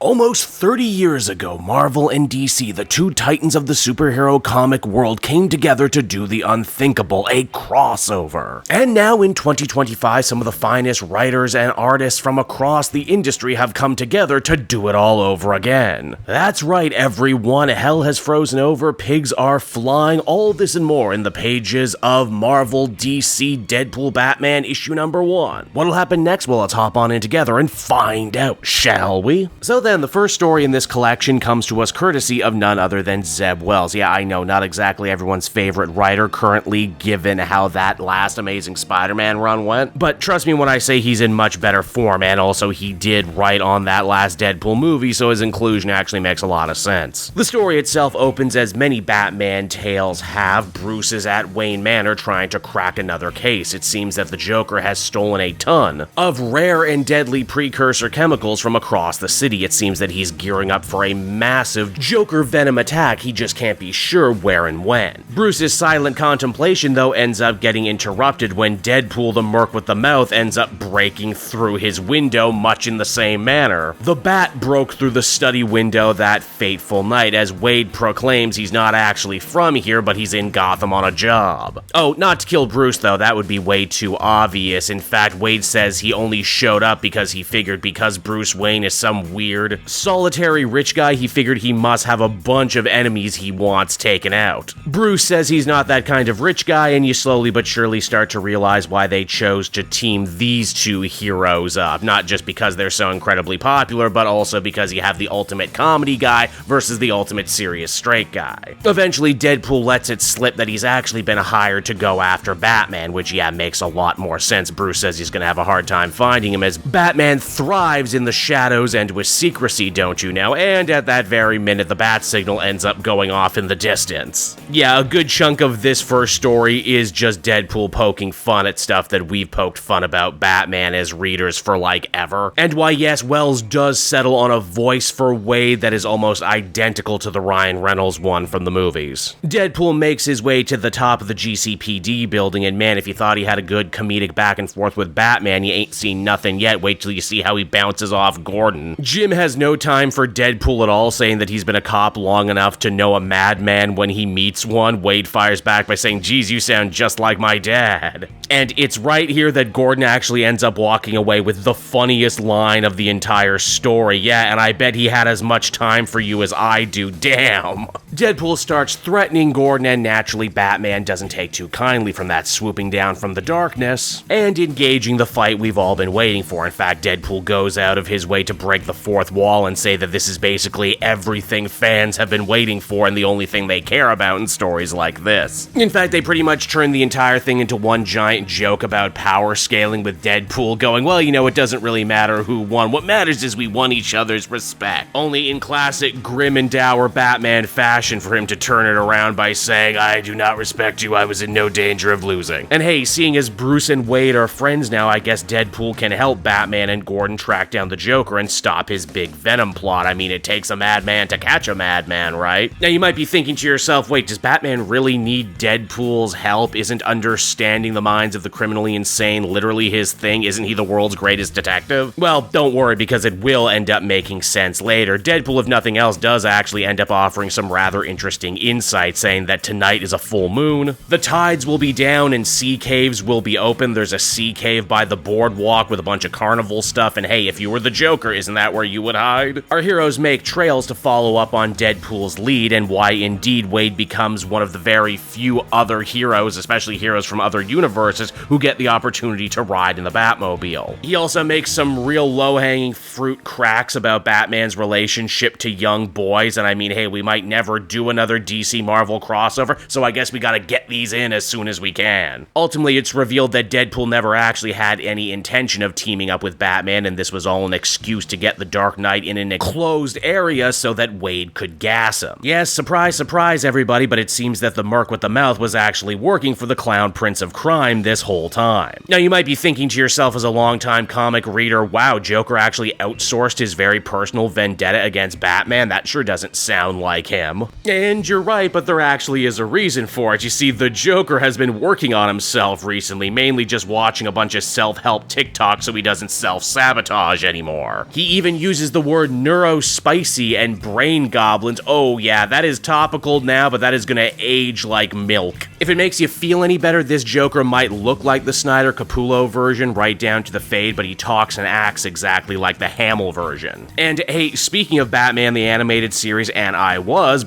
Almost 30 years ago, Marvel and DC, the two titans of the superhero comic world, came together to do the unthinkable, a crossover. And now in 2025, some of the finest writers and artists from across the industry have come together to do it all over again. That's right, everyone, hell has frozen over, pigs are flying, all this and more in the pages of Marvel DC Deadpool Batman issue number 1. What'll happen next? Well, let's hop on in together and find out, shall we? So then, the first story in this collection comes to us courtesy of none other than Zeb Wells. Yeah, I know, not exactly everyone's favorite writer currently, given how that last Amazing Spider-Man run went, but trust me when I say he's in much better form, and also he did write on that last Deadpool movie, so his inclusion actually makes a lot of sense. The story itself opens as many Batman tales have. Bruce is at Wayne Manor trying to crack another case. It seems that the Joker has stolen a ton of rare and deadly precursor chemicals from across the city. It seems that he's gearing up for a massive Joker Venom attack, he just can't be sure where and when. Bruce's silent contemplation, though, ends up getting interrupted when Deadpool, the merc with the mouth, ends up breaking through his window much in the same manner. The Bat broke through the study window that fateful night, as Wade proclaims he's not actually from here, but he's in Gotham on a job. Oh, not to kill Bruce, though, that would be way too obvious. In fact, Wade says he only showed up because he figured because Bruce Wayne is some weird, solitary rich guy, he figured he must have a bunch of enemies he wants taken out. Bruce says he's not that kind of rich guy, and you slowly but surely start to realize why they chose to team these two heroes up. Not just because they're so incredibly popular, but also because you have the ultimate comedy guy versus the ultimate serious straight guy. Eventually, Deadpool lets it slip that he's actually been hired to go after Batman, which, yeah, makes a lot more sense. Bruce says he's gonna have a hard time finding him, as Batman thrives in the shadows and with secrecy, don't you know? And at that very minute, the bat signal ends up going off in the distance. Yeah, a good chunk of this first story is just Deadpool poking fun at stuff that we've poked fun about Batman as readers for like ever. And why, yes, Wells does settle on a voice for Wade that is almost identical to the Ryan Reynolds one from the movies. Deadpool makes his way to the top of the GCPD building, and man, if you thought he had a good comedic back and forth with Batman, you ain't seen nothing yet. Wait till you see how he bounces off Gordon. Jim has no time for Deadpool at all, saying that he's been a cop long enough to know a madman when he meets one. Wade fires back by saying, "Geez, you sound just like my dad." And it's right here that Gordon actually ends up walking away with the funniest line of the entire story. Yeah, and I bet he had as much time for you as I do, damn. Deadpool starts threatening Gordon, and naturally Batman doesn't take too kindly from that, swooping down from the darkness and engaging the fight we've all been waiting for. In fact, Deadpool goes out of his way to break the fourth wall and say that this is basically everything fans have been waiting for and the only thing they care about in stories like this. In fact, they pretty much turn the entire thing into one giant joke about power scaling, with Deadpool going, well, you know, it doesn't really matter who won. What matters is we won each other's respect. Only in classic grim and dour Batman fashion for him to turn it around by saying, I do not respect you, I was in no danger of losing. And hey, seeing as Bruce and Wade are friends now, I guess Deadpool can help Batman and Gordon track down the Joker and stop his big Venom plot. I mean, it takes a madman to catch a madman, right? Now you might be thinking to yourself, wait, does Batman really need Deadpool's help? Isn't understanding the minds of the criminally insane literally his thing? Isn't he the world's greatest detective? Well, don't worry, because it will end up making sense later. Deadpool, if nothing else, does actually end up offering some rather interesting insight, saying that tonight is a full moon, the tides will be down and sea caves will be open. There's a sea cave by the boardwalk with a bunch of carnival stuff, and hey, if you were the Joker, isn't that where you would hide? Our heroes make trails to follow up on Deadpool's lead, and why indeed Wade becomes one of the very few other heroes, especially heroes from other universes, who get the opportunity to ride in the Batmobile. He also makes some real low-hanging fruit cracks about Batman's relationship to young boys, and I mean, hey, we might never do another DC Marvel crossover, so I guess we gotta get these in as soon as we can. Ultimately, it's revealed that Deadpool never actually had any intention of teaming up with Batman, and this was all an excuse to get the Dark Knight in an enclosed area so that Wade could gas him. Yes, surprise, surprise, everybody, but it seems that the merc with the mouth was actually working for the Clown Prince of Crime this whole time. Now, you might be thinking to yourself as a longtime comic reader, wow, Joker actually outsourced his very personal vendetta against Batman? That sure doesn't sound like him. And you're right, but there actually is a reason for it. You see, the Joker has been working on himself recently, mainly just watching a bunch of self-help TikToks so he doesn't self-sabotage anymore. He even uses the the word neurospicy and brain goblins. Oh yeah, that is topical now, but that is gonna age like milk. If it makes you feel any better, this Joker might look like the Snyder Capullo version, right down to the fade, but he talks and acts exactly like the Hamill version. And hey, speaking of Batman the Animated Series, and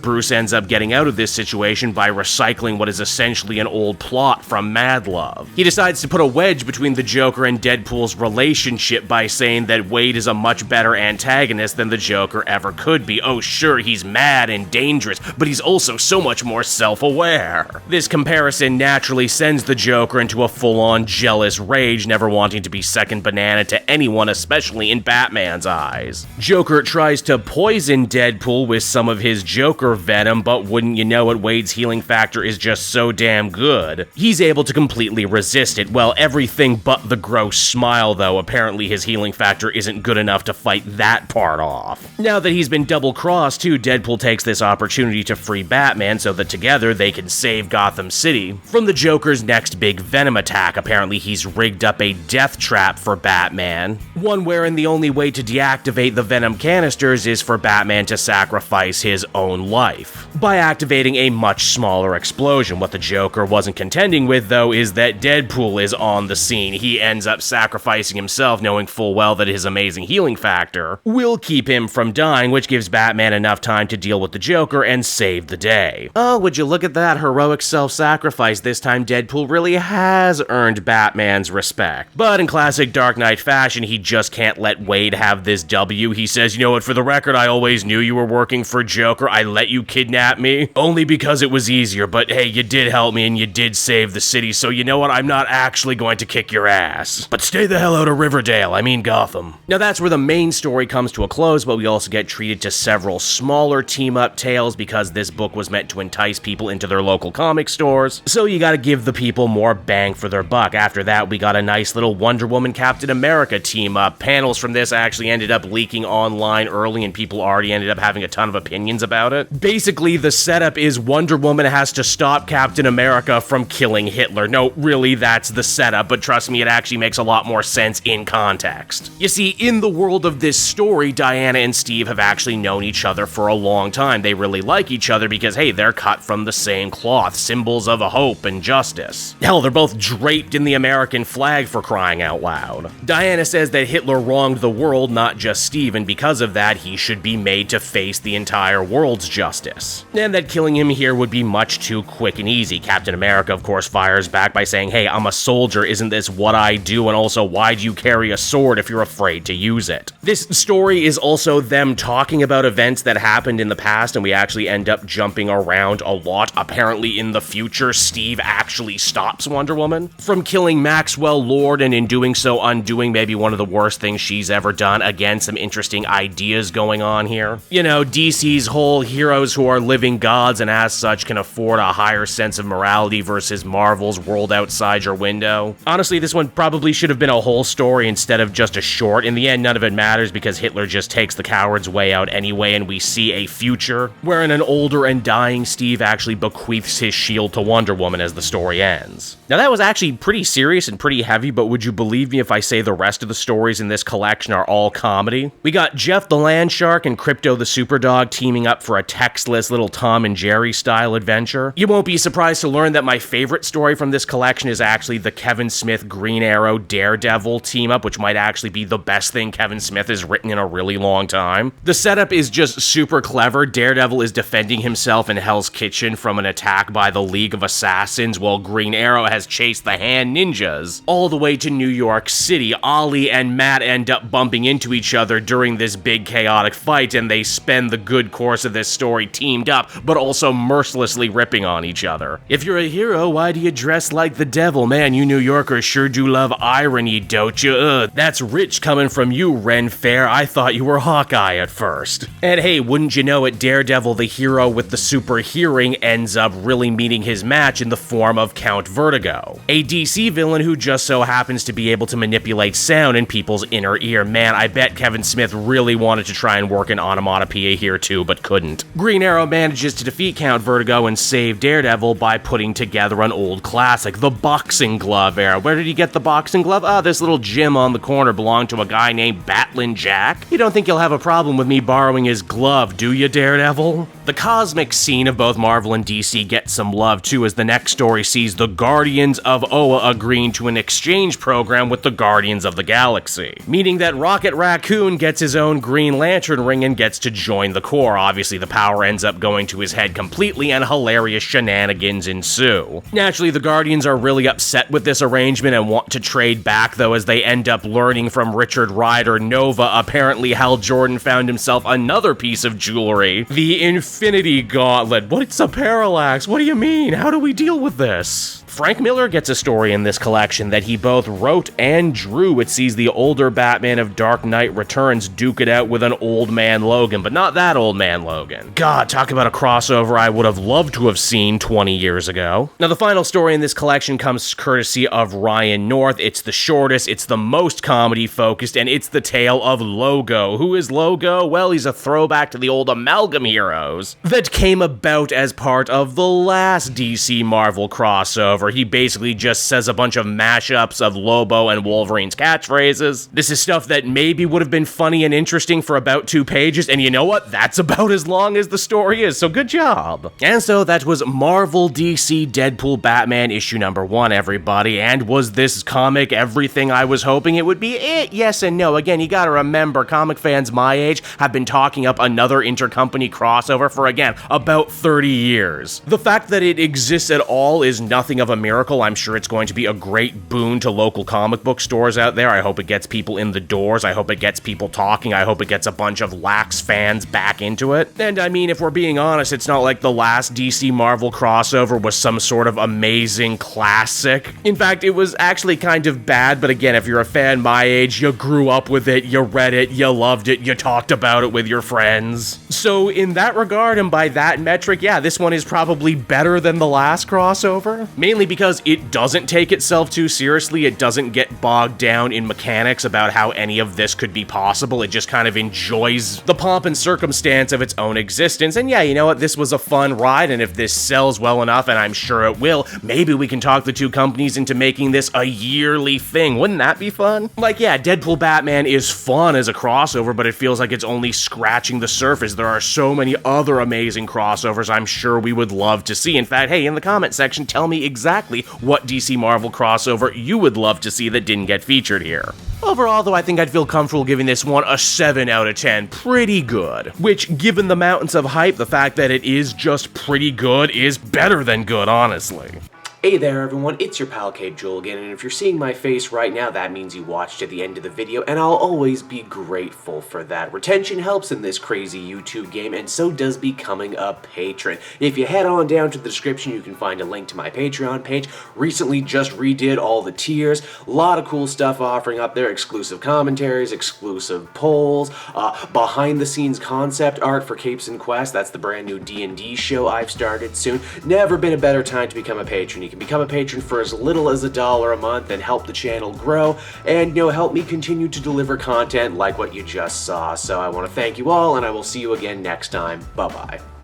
Bruce ends up getting out of this situation by recycling what is essentially an old plot from Mad Love. He decides to put a wedge between the Joker and Deadpool's relationship by saying that Wade is a much better antagonist than the Joker ever could be. Oh sure, he's mad and dangerous, but he's also so much more self-aware. This comparison naturally sends the Joker into a full-on jealous rage, never wanting to be second banana to anyone, especially in Batman's eyes. Joker tries to poison Deadpool with some of his Joker venom, but wouldn't you know it, Wade's healing factor is just so damn good. He's able to completely resist it. Well, everything but the gross smile, though. Apparently his healing factor isn't good enough to fight that part off. Now that he's been double-crossed too, Deadpool takes this opportunity to free Batman so that together they can save Gotham City from the Joker's next big venom attack. Apparently he's rigged up a death trap for Batman, one wherein the only way to deactivate the venom canisters is for Batman to sacrifice his own life by activating a much smaller explosion. What the Joker wasn't contending with, though, is that Deadpool is on the scene. He ends up sacrificing himself, knowing full well that his amazing healing factor will keep him from dying, which gives Batman enough time to deal with the Joker and save the day. Oh, would you look at that heroic self-sacrifice. This time Deadpool really has earned Batman's respect. But in classic Dark Knight fashion, he just can't let Wade have this W. He says, you know what, for the record, I always knew you were working for Joker. I let you kidnap me only because it was easier, but hey, you did help me and you did save the city, so you know what, I'm not actually going to kick your ass. But stay the hell out of Riverdale, I mean Gotham. Now that's where the main story comes to a close, but we also get treated to several smaller team-up tales because this book was meant to entice people into their local comic stores, so you gotta give the people more bang for their buck. After that, we got a nice little Wonder Woman Captain America team-up. Panels from this actually ended up leaking online early and people already ended up having a ton of opinions about it. Basically, the setup is Wonder Woman has to stop Captain America from killing Hitler. No, really, that's the setup, but trust me, it actually makes a lot more sense in context. You see, in the world of this story, Diana and Steve have actually known each other for a long time. They really like each other because, hey, they're cut from the same cloth, symbols of hope and justice. Hell, they're both draped in the American flag, for crying out loud. Diana says that Hitler wronged the world, not just Steve, and because of that, he should be made to face the entire world's justice. And that killing him here would be much too quick and easy. Captain America, of course, fires back by saying, hey, I'm a soldier, isn't this what I do? And also, why do you carry a sword if you're afraid to use it? This story is also them talking about events that happened in the past, and we actually end up jumping around a lot. Apparently, in the future, Steve actually stops Wonder Woman from killing Maxwell Lord, and in doing so, undoing maybe one of the worst things she's ever done. Again, some interesting ideas going on here. You know, DC's whole heroes who are living gods and as such can afford a higher sense of morality versus Marvel's world outside your window. Honestly, this one probably should have been a whole story instead of just a short. In the end, none of it matters because Hitler just takes the coward's way out anyway, and we see a future wherein an older and dying Steve actually bequeaths his shield to Wonder Woman as the story ends. Now that was actually pretty serious and pretty heavy, but would you believe me if I say the rest of the stories in this collection are all comedy? We got Jeff the Land Shark and Crypto the Superdog teaming up for a textless little Tom and Jerry style adventure. You won't be surprised to learn that my favorite story from this collection is actually the Kevin Smith Green Arrow Daredevil team up, which might actually be the best thing Kevin Smith has written in a really long time. The setup is just super clever. Daredevil is defending himself in Hell's Kitchen from an attack by the League of Assassins, while Green Arrow has chased the Hand Ninjas all the way to New York City. Ollie and Matt end up bumping into each other during this big chaotic fight, and they spend the good course of this story teamed up, but also mercilessly ripping on each other. If you're a hero, why do you dress like the devil? Man, you New Yorkers sure do love irony, don't you? Ugh, that's rich coming from you, Ren Fair. I thought you were Hawkeye at first. And hey, wouldn't you know it, Daredevil, the hero with the super hearing, ends up really meeting his match in the form of Count Vertigo, a DC villain who just so happens to be able to manipulate sound in people's inner ear. Man, I bet Kevin Smith really wanted to try and work an onomatopoeia here too, but couldn't. Green Arrow manages to defeat Count Vertigo and save Daredevil by putting together an old classic, the boxing glove era. Where did he get the boxing glove? This little gym on the corner belonged to a guy named Batlin Jack, back. You don't think you'll have a problem with me borrowing his glove, do you, Daredevil? The cosmic scene of both Marvel and DC gets some love too, as the next story sees the Guardians of Oa agreeing to an exchange program with the Guardians of the Galaxy, meaning that Rocket Raccoon gets his own Green Lantern ring and gets to join the Corps. Obviously, the power ends up going to his head completely, and hilarious shenanigans ensue. Naturally, the Guardians are really upset with this arrangement and want to trade back, though, as they end up learning from Richard Rider Nova apparently Hal Jordan found himself another piece of jewelry, the Infinity Gauntlet. What's a parallax? What do you mean? How do we deal with this? Frank Miller gets a story in this collection that he both wrote and drew. It sees the older Batman of Dark Knight Returns duke it out with an old man Logan, but not that old man Logan. God, talk about a crossover I would have loved to have seen 20 years ago. Now, the final story in this collection comes courtesy of Ryan North. It's the shortest, it's the most comedy-focused, and it's the tale of Logo. Who is Logo? Well, he's a throwback to the old Amalgam heroes that came about as part of the last DC Marvel crossover. He basically just says a bunch of mashups of Lobo and Wolverine's catchphrases. This is stuff that maybe would have been funny and interesting for about 2 pages, and you know what? That's about as long as the story is, so good job. And so that was Marvel DC Deadpool Batman issue number 1, everybody. And was this comic everything I was hoping it would be? Yes and no. Again, you gotta remember, comic fans my age have been talking up another intercompany crossover for, again, about 30 years. The fact that it exists at all is nothing of a miracle. I'm sure it's going to be a great boon to local comic book stores out there. I hope it gets people in the doors. I hope it gets people talking. I hope it gets a bunch of lax fans back into it. And I mean, if we're being honest, it's not like the last DC Marvel crossover was some sort of amazing classic. In fact, it was actually kind of bad, but again, if you're a fan my age, you grew up with it, you read it, you loved it, you talked about it with your friends. So in that regard, and by that metric, yeah, this one is probably better than the last crossover. Mainly because it doesn't take itself too seriously. It doesn't get bogged down in mechanics about how any of this could be possible. It just kind of enjoys the pomp and circumstance of its own existence. And yeah, you know what? This was a fun ride, and if this sells well enough, and I'm sure it will, maybe we can talk the two companies into making this a yearly thing. Wouldn't that be fun? Like, yeah, Deadpool Batman is fun as a crossover, but it feels like it's only scratching the surface. There are so many other amazing crossovers I'm sure we would love to see. In fact, hey, in the comment section, tell me exactly what DC Marvel crossover you would love to see that didn't get featured here. Overall, though, I think I'd feel comfortable giving this one a 7 out of 10. Pretty good. Which, given the mountains of hype, the fact that it is just pretty good is better than good, honestly. Hey there everyone, it's your pal Cape Joel again, and if you're seeing my face right now, that means you watched to the end of the video, and I'll always be grateful for that. Retention helps in this crazy YouTube game, and so does becoming a patron. If you head on down to the description, you can find a link to my Patreon page. Recently just redid all the tiers, a lot of cool stuff offering up there, exclusive commentaries, exclusive polls, behind the scenes concept art for Capes and Quest. That's the brand new D&D show I've started soon. Never been a better time to become a patron. You can become a patron for as little as $1 a month and help the channel grow and, you know, help me continue to deliver content like what you just saw. So I want to thank you all, and I will see you again next time. Bye-bye.